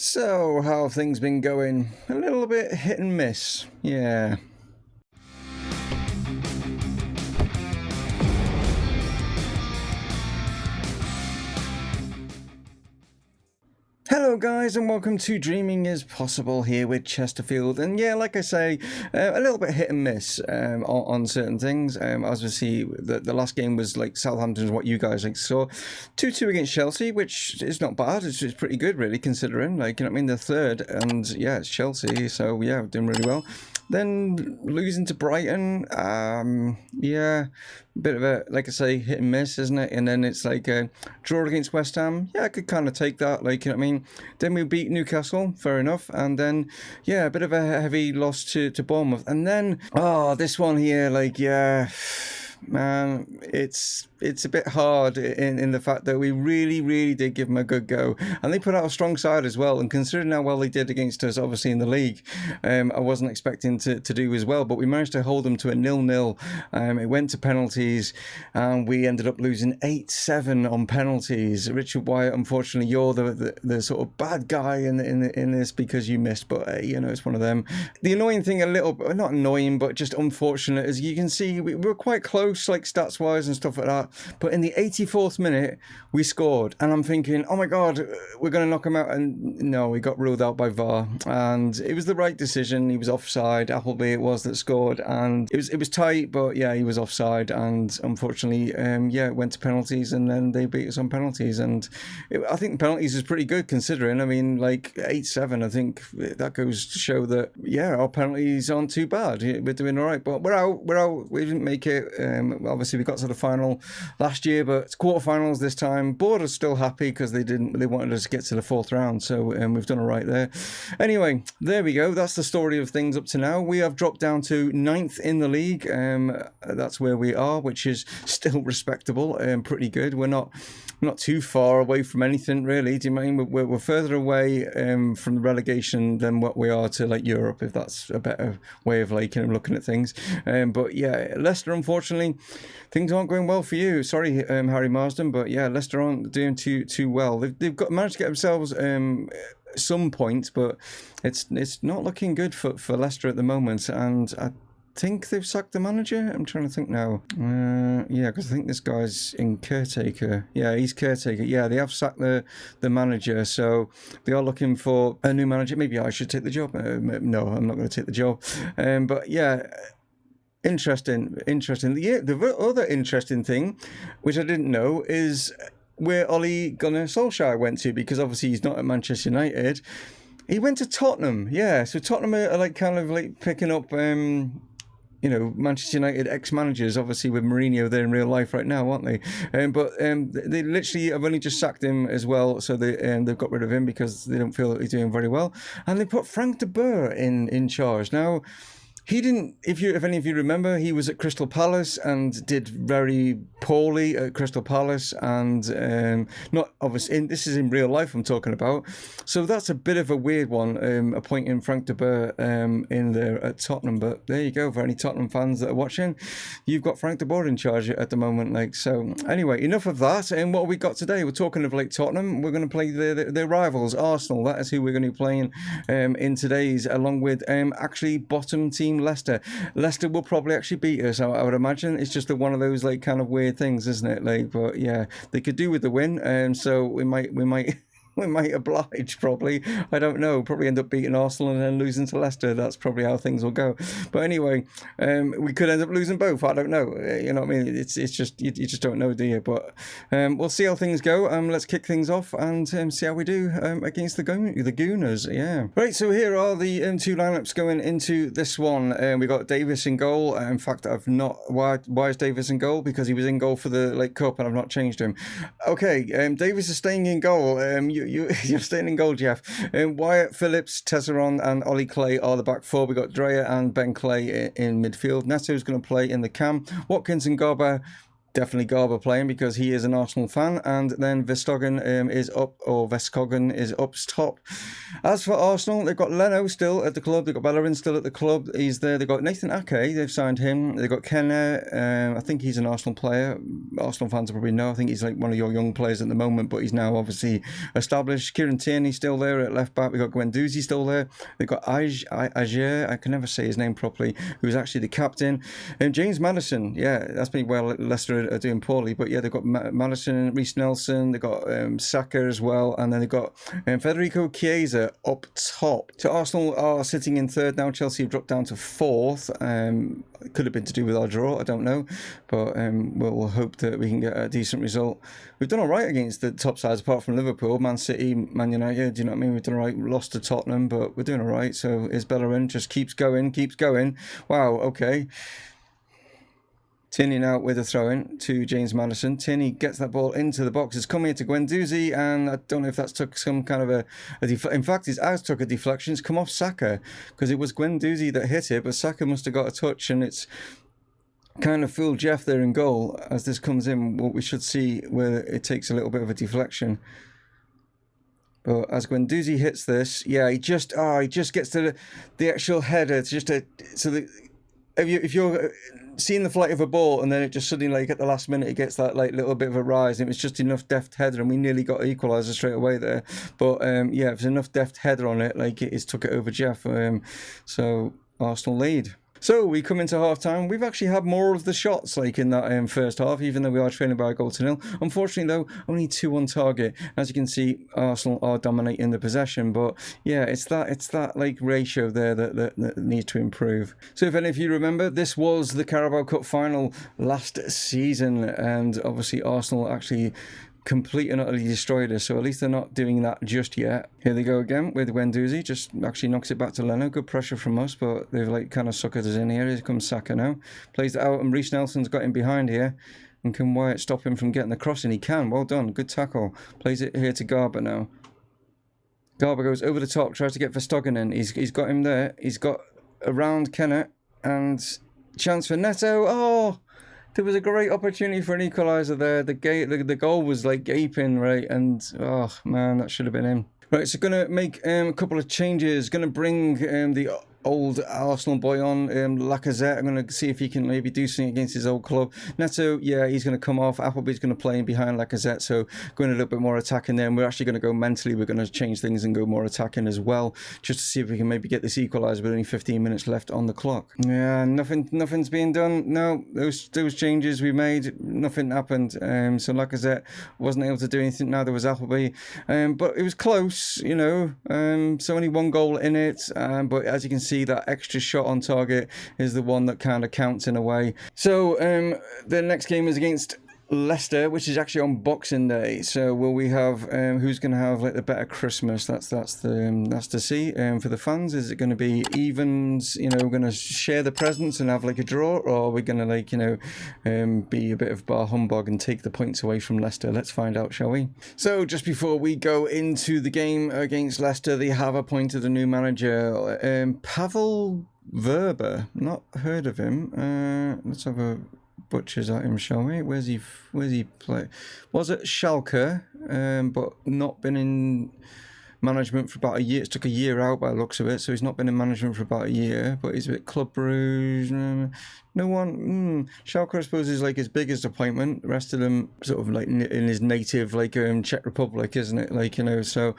So, how have things been going? A little bit hit and miss, yeah. Hello guys and welcome to Dreaming is Possible here with Chesterfield, and yeah, like I say, a little bit hit and miss on certain things. As we see, the last game was like Southampton's what you guys like saw, 2-2 against Chelsea, which is not bad. It's pretty good really, considering, like, you know what I mean, they're third, and yeah, it's Chelsea, so yeah, doing really well. Then losing to Brighton, yeah, bit of a, like I say, hit and miss, isn't it? And then it's like a draw against West Ham. Yeah, I could kind of take that, like, you know what I mean? Then we beat Newcastle, fair enough. And then, yeah, a bit of a heavy loss to Bournemouth. And then, this one here, like, yeah, man, it's a bit hard in the fact that we really did give them a good go, and they put out a strong side as well, and considering how well they did against us obviously in the league, I wasn't expecting to do as well, but we managed to hold them to a 0-0. It went to penalties and we ended up losing 8-7 on penalties. Richard Wyatt, unfortunately, you're the sort of bad guy in this because you missed, but you know, it's one of them. The annoying thing, a little, not annoying, but just unfortunate, as you can see, we were quite close, like stats wise and stuff like that. But in the 84th minute, we scored. And I'm thinking, oh my God, we're going to knock him out. And no, we got ruled out by VAR. And it was the right decision. He was offside. Appleby it was that scored. And it was tight, but yeah, he was offside. And unfortunately, yeah, it went to penalties. And then they beat us on penalties. And I think penalties is pretty good considering. I mean, like 8-7, I think that goes to show that, yeah, our penalties aren't too bad. We're doing all right. But we're out. We didn't make it. Obviously, we got to the final last year, but it's quarterfinals this time. Board are still happy because they wanted us to get to the fourth round, so we've done all right there. Anyway, there we go. That's the story of things up to now. We have dropped down to 9th in the league. That's where we are, which is still respectable and pretty good. We're not too far away from anything really. Do you mean we're further away from the relegation than what we are to like Europe, if that's a better way of like looking at things. But yeah, Leicester, unfortunately, things aren't going well for you. Sorry, Harry Marsden, but yeah, Leicester aren't doing too well. They've managed to get themselves some points, but it's not looking good for Leicester at the moment. And I think they've sacked the manager. I'm trying to think now. Yeah, because I think this guy's in caretaker. Yeah, he's caretaker. Yeah, they have sacked the manager, so they are looking for a new manager. Maybe I should take the job. No, I'm not going to take the job. But yeah. Interesting. Yeah, the other interesting thing, which I didn't know, is where Ole Gunnar Solskjaer went to, because obviously he's not at Manchester United. He went to Tottenham. Yeah, so Tottenham are like kind of like picking up, you know, Manchester United ex-managers, obviously with Mourinho there in real life right now, aren't they? But they literally have only just sacked him as well, so they've got rid of him because they don't feel that he's doing very well, and they put Frank de Boer in charge now. He didn't, if any of you remember, he was at Crystal Palace and did very poorly at Crystal Palace, and not obviously, this is in real life I'm talking about. So that's a bit of a weird one, appointing Frank de Boer in there at Tottenham. But there you go, for any Tottenham fans that are watching, you've got Frank de Boer in charge at the moment. Like, so anyway, enough of that. And what have we got today? We're talking of like Tottenham. We're going to play their rivals, Arsenal. That is who we're going to be playing in today's, along with actually bottom team Leicester. Leicester will probably actually beat us, I would imagine. It's just one of those like kind of weird things, isn't it? Like, but yeah, they could do with the win, and so we might we might oblige, probably. I don't know. Probably end up beating Arsenal and then losing to Leicester. That's probably how things will go. But anyway, we could end up losing both. I don't know. You know what I mean? It's just, you just don't know, do you? But we'll see how things go. Let's kick things off and see how we do against the Gooners. Yeah. Right, so here are the two lineups going into this one. We got Davis in goal. In fact, I've not... Why is Davis in goal? Because he was in goal for the Cup and I've not changed him. Okay, Davis is staying in goal. You're staying in goal, Jeff. Wyatt Phillips, Tesseron and Ollie Clay are the back four. We got Dreyer and Ben Clay in midfield. Neto's going to play in the cam. Watkins and Garber definitely Garber playing because he is an Arsenal fan, and then Verstegen is up, or Verstegen is up top. As for Arsenal, they've got Leno still at the club, they've got Bellerin still at the club, he's there, they've got Nathan Ake, they've signed him, they've got Kenner, I think he's an Arsenal player, Arsenal fans will probably know, I think he's like one of your young players at the moment, but he's now obviously established. Kieran Tierney still there at left back, we've got Guendouzi still there, they've got Ajer, I can never say his name properly, who's actually the captain, and James Maddison, yeah, that's been well, Leicester are doing poorly, but yeah, they've got Maddison, Reece Nelson, they've got Saka as well, and then they've got Federico Chiesa up top. So Arsenal are sitting in third now, Chelsea have dropped down to fourth. It could have been to do with our draw, I don't know, but we'll hope that we can get a decent result. We've done all right against the top sides, apart from Liverpool, Man City, Man United, do you know what I mean? We've done all right, lost to Tottenham, but we're doing all right. So is Bellerin, just keeps going. Wow, okay. Tierney now with a throw-in to James Maddison. Tierney gets that ball into the box. It's come here to Guendouzi, and I don't know if that's took some kind of in fact, his eyes took a deflection. It's come off Saka, because it was Guendouzi that hit it, but Saka must have got a touch, and it's kind of fooled Jeff there in goal. As this comes in, what we should see where it takes a little bit of a deflection. But as Guendouzi hits this, yeah, he just gets to the actual header. It's just if you're seeing the flight of a ball and then it just suddenly, like at the last minute, it gets that like little bit of a rise, and it was just enough deft header, and we nearly got equaliser straight away there. But yeah, if there's enough deft header on it, like it's took it over Jeff. So Arsenal lead. So we come into half-time. We've actually had more of the shots, like in that first half, even though we are trailing by a goal to nil. Unfortunately, though, only 2 on target. As you can see, Arsenal are dominating the possession, but yeah, it's that like ratio there that needs to improve. So if any of you remember, this was the Carabao Cup final last season, and obviously Arsenal actually complete and utterly destroyed us, so at least they're not doing that just yet. Here they go again with Guendouzi, just actually knocks it back to Leno. Good pressure from us, but they've like kind of suckered us in here. Here comes Saka now, plays it out, and Reece Nelson's got him behind here, and can Wyatt stop him from getting the crossing? He can, well done, good tackle. Plays it here to Garber now. Garber goes over the top, tries to get Verstegen in, he's got him there, he's got around Kenner, and chance for Neto. Oh, there was a great opportunity for an equaliser there. The goal was like gaping, right? And oh man, that should have been in. Right, so going to make a couple of changes. Going to bring the old Arsenal boy on, Lacazette. I'm going to see if he can maybe do something against his old club. Neto, yeah, he's going to come off. Appleby's going to play in behind Lacazette, so going a little bit more attacking there. And we're actually going to go mentally. We're going to change things and go more attacking as well, just to see if we can maybe get this equaliser with only 15 minutes left on the clock. Yeah, nothing's being done. No, those changes we made, nothing happened. So Lacazette wasn't able to do anything. Now there was Appleby, but it was close, you know. So only 1 goal in it, but as you can see, that extra shot on target is the one that kind of counts in a way. So the next game is against Leicester, which is actually on Boxing Day. So will we have who's going to have like the better Christmas? That's to see. For the fans, is it going to be evens? You know, we're going to share the presents and have like a draw, or are we going to like, you know, be a bit of bar humbug and take the points away from Leicester? Let's find out, shall we? So just before we go into the game against Leicester, they have appointed a new manager, Pavel Verber. Not heard of him. Let's have a butchers at him, shall we? Where's he play? Was it Schalke, but not been in management for about a year. It took a year out by the looks of it, so he's not been in management for about a year, but he's a bit Club Brugge. No one. Schalke, I suppose, is like his biggest appointment. The rest of them sort of like in his native, like Czech Republic, isn't it? Like, you know, so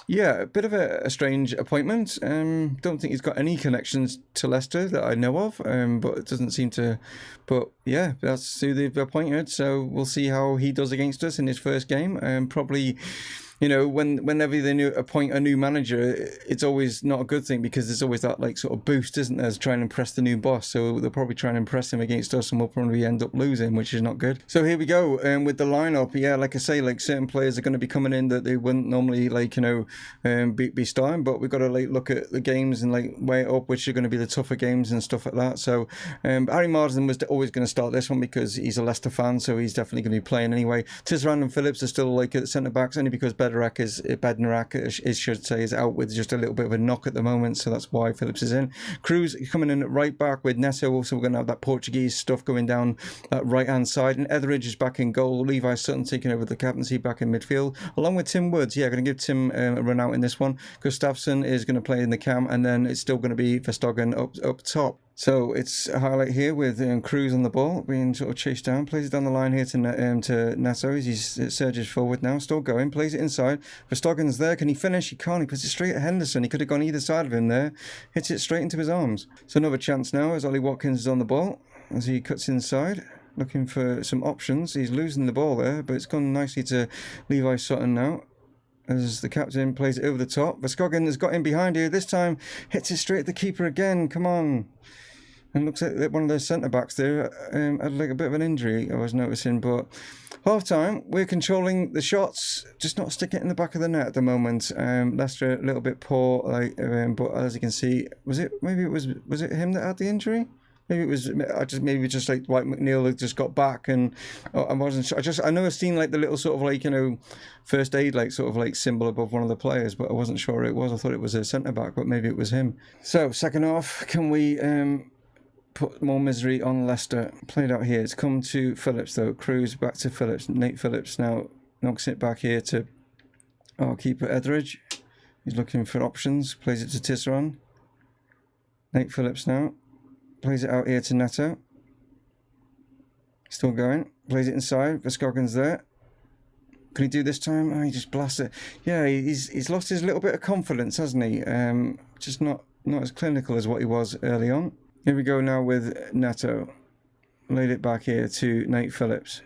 yeah, a bit of a strange appointment. Don't think he's got any connections to Leicester that I know of, but it doesn't seem to. But yeah, that's who they've appointed. So we'll see how he does against us in his first game. Probably, you know, whenever they appoint a new manager, it's always not a good thing, because there's always that like sort of boost, isn't there, to try and impress the new boss. So they'll probably try and impress him against us, and we'll probably end up losing, which is not good. So here we go with the lineup. Yeah, like I say, like certain players are going to be coming in that they wouldn't normally, like, you know, be starting, but we've got to like look at the games and like weigh it up, which are going to be the tougher games and stuff like that. So Harry Marsden was always going to start this one because he's a Leicester fan, so he's definitely going to be playing anyway. Tisserand and Phillips are still like at centre backs, only because Bednarak should say, is out with just a little bit of a knock at the moment, so that's why Phillips is in. Cruz coming in at right back with Neto. Also, we're going to have that Portuguese stuff going down that right-hand side, and Etheridge is back in goal. Levi Sutton taking over the captaincy back in midfield, along with Tim Woods. Yeah, going to give Tim a run out in this one. Gustafsson is going to play in the cam, and then it's still going to be Verstegen up top. So it's a highlight here with Cruz on the ball, being sort of chased down. Plays it down the line here to Neto. He surges forward now, still going. Plays it inside. Verstegen's there. Can he finish? He can't. He puts it straight at Henderson. He could have gone either side of him there. Hits it straight into his arms. So another chance now as Ollie Watkins is on the ball, as he cuts inside, looking for some options. He's losing the ball there, but it's gone nicely to Levi Sutton now, as the captain plays it over the top. Verstegen has got in behind here. This time hits it straight at the keeper again. Come on. And looks like one of those centre-backs there had like a bit of an injury, I was noticing. But half-time, we're controlling the shots, just not sticking it in the back of the net at the moment. Leicester a little bit poor, but as you can see, was it him that had the injury? Maybe it was just like Dwight McNeil had just got back, and I wasn't sure. I know I've seen like the little sort of like, first aid like sort of like symbol above one of the players, but I wasn't sure who it was. I thought it was a centre back, but maybe it was him. So second half, can we put more misery on Leicester? Played out here. It's come to Phillips though. Cruz back to Phillips. Nate Phillips now knocks it back here to our keeper Etheridge. He's looking for options. Plays it to Tisserand. Nate Phillips now plays it out here to Neto. Still going. Plays it inside. Verstegen's there. Can he do this time? Oh, he just blasts it. Yeah, he's lost his little bit of confidence, hasn't he? Just not as clinical as what he was early on. Here we go now with Neto. Laid it back here to Nate Phillips.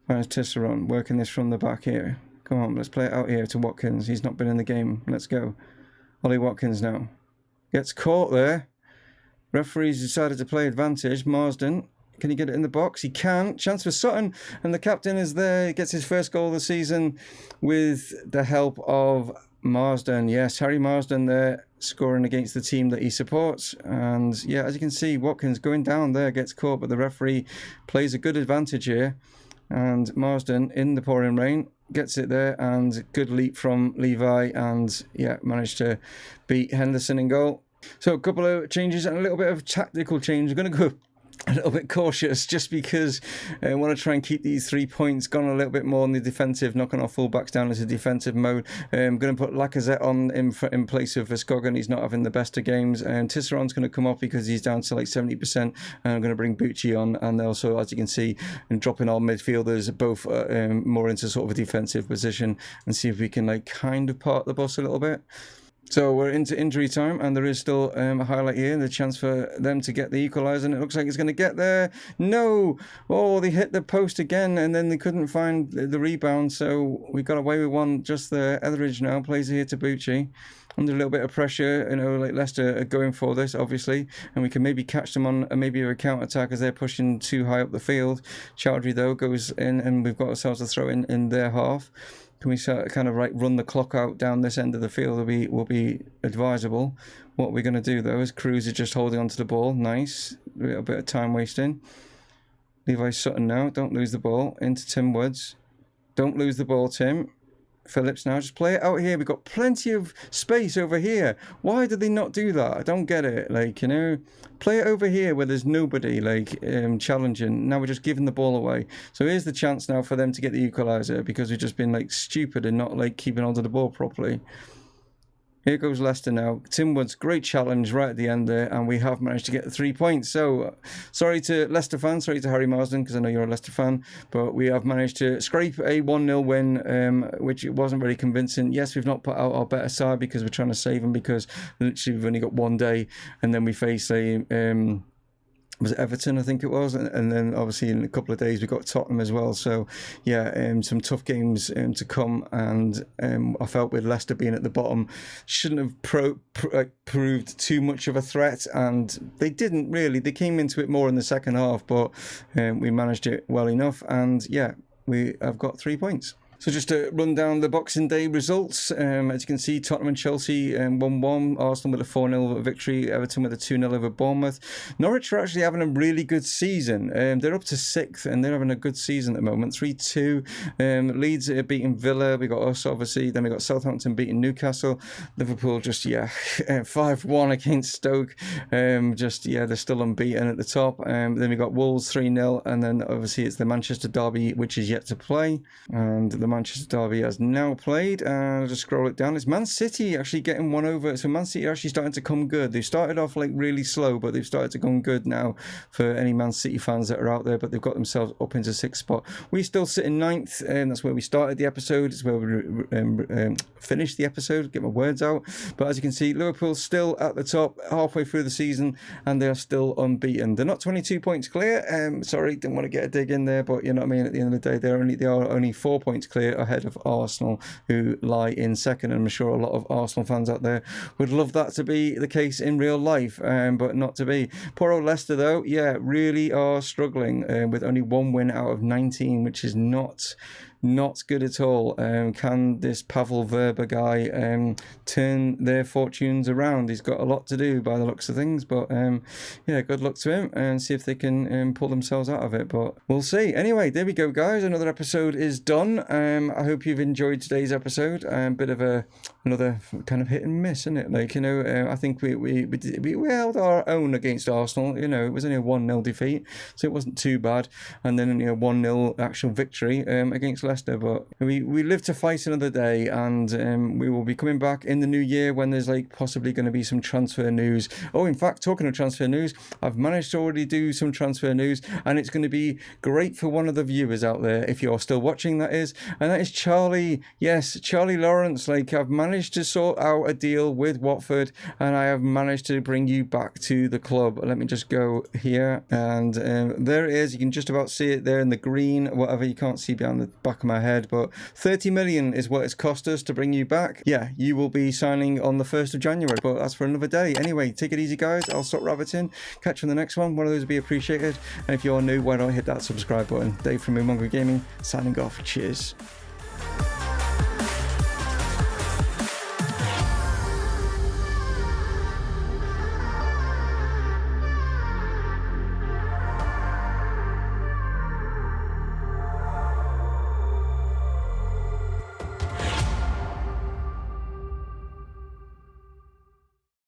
Finds Tisserand working this from the back here. Come on, let's play it out here to Watkins. He's not been in the game. Let's go. Ollie Watkins now. Gets caught there. Referees decided to play advantage. Marsden, can he get it in the box? He can. Chance for Sutton, and the captain is there. He gets his first goal of the season with the help of Marsden. Yes, Harry Marsden there, scoring against the team that he supports. And yeah, as you can see, Watkins going down there, gets caught, but the referee plays a good advantage here. And Marsden, in the pouring rain, gets it there, and good leap from Levi, and yeah, managed to beat Henderson in goal. So a couple of changes and a little bit of tactical change. I'm going to go a little bit cautious just because I want to try and keep these 3 points. Gone a little bit more on the defensive, knocking our full-backs down into defensive mode. I'm going to put Lacazette on in place of Verstegen. He's not having the best of games. Tisserand's going to come off because he's down to like 70%. And I'm going to bring Bucci on, and also, as you can see, and dropping our midfielders both more into sort of a defensive position, and see if we can like kind of park the bus a little bit. So we're into injury time, and there is still a highlight here, the chance for them to get the equaliser, and it looks like it's going to get there. No! Oh, they hit the post again, and then they couldn't find the rebound, so we got away with one just there. Etheridge now plays here to Bucci. Under a little bit of pressure, like Leicester are going for this, obviously, and we can maybe catch them on maybe a counter-attack as they're pushing too high up the field. Chowdhury, though, goes in, and we've got ourselves a throw in their half. Can we kind of run the clock out down this end of the field? Will be advisable. What we're going to do though is Cruz is just holding onto the ball. Nice, a little bit of time wasting. Levi Sutton now. Don't lose the ball into Tim Woods. Don't lose the ball, Tim. Phillips now, just play it out here. We've got plenty of space over here. Why did they not do that? I don't get it. Play it over here where there's nobody challenging. Now we're just giving the ball away. So here's the chance now for them to get the equaliser, because we've just been stupid and not keeping onto the ball properly. Here goes Leicester now. Tim Woods, great challenge right at the end there, and we have managed to get the 3 points. So, sorry to Leicester fans, sorry to Harry Marsden, because I know you're a Leicester fan, but we have managed to scrape a 1-0 win, which it wasn't very convincing. Yes, we've not put out our better side because we're trying to save them, because literally we've only got one day, and then we face was it Everton, I think it was, and then obviously in a couple of days we got Tottenham as well. So yeah, some tough games to come, and I felt with Leicester being at the bottom, shouldn't have proved too much of a threat, and they didn't really. They came into it more in the second half, but we managed it well enough, and yeah, we have got 3 points. So just to run down the Boxing Day results, as you can see, Tottenham and Chelsea 1-1, Arsenal with a 4-0 victory, Everton with a 2-0 over Bournemouth. Norwich are actually having a really good season. They're up to 6th and they're having a good season at the moment. 3-2. Leeds are beating Villa. We got us, obviously. Then we got Southampton beating Newcastle. Liverpool just, 5-1 against Stoke. They're still unbeaten at the top. Then we got Wolves 3-0. And then obviously it's the Manchester derby, which is yet to play. And the Manchester derby has now played. I'll just scroll it down. It's Man City actually getting one over. So Man City are actually starting to come good. They started off like really slow, but they've started to come good now for any Man City fans that are out there. But they've got themselves up into 6th spot. We still sit in 9th, and that's where we started the episode. It's where we finished the episode. Get my words out. But as you can see, Liverpool's still at the top halfway through the season, and they are still unbeaten. They're not 22 points clear. Sorry, didn't want to get a dig in there, but you know what I mean. At the end of the day, they are only 4 points clear ahead of Arsenal, who lie in 2nd, and I'm sure a lot of Arsenal fans out there would love that to be the case in real life, but not to be. Poor old Leicester though, really are struggling with only 1 win out of 19, which is not good at all. Can this Pavel Verba guy turn their fortunes around? He's got a lot to do by the looks of things, but good luck to him and see if they can pull themselves out of it, but we'll see. Anyway, there we go, guys. Another episode is done. I hope you've enjoyed today's episode. Bit of another kind of hit and miss, isn't it? Like, I think we held our own against Arsenal. It was only a 1-0 defeat, so it wasn't too bad, and then only a 1-0 actual victory against Leicester, but we live to fight another day, and we will be coming back in the new year when there's like possibly going to be some transfer news. Oh, in fact, talking of transfer news, I've managed to already do some transfer news, and it's going to be great for one of the viewers out there, if you're still watching, that is, and that is Charlie. Yes, Charlie Lawrence. Like, I've managed to sort out a deal with Watford, and I have managed to bring you back to the club. Let me just go here, and there it is. You can just about see it there in the green, whatever. You can't see behind the back of my head, but 30 million is what it's cost us to bring you back. Yeah, you will be signing on the 1st of January, but that's for another day. Anyway, take it easy, guys. I'll stop rabbiting. Catch you on the next one. One of those would be appreciated, and if you're new, why not hit that subscribe button. Dave from Mumongu Gaming signing off. Cheers.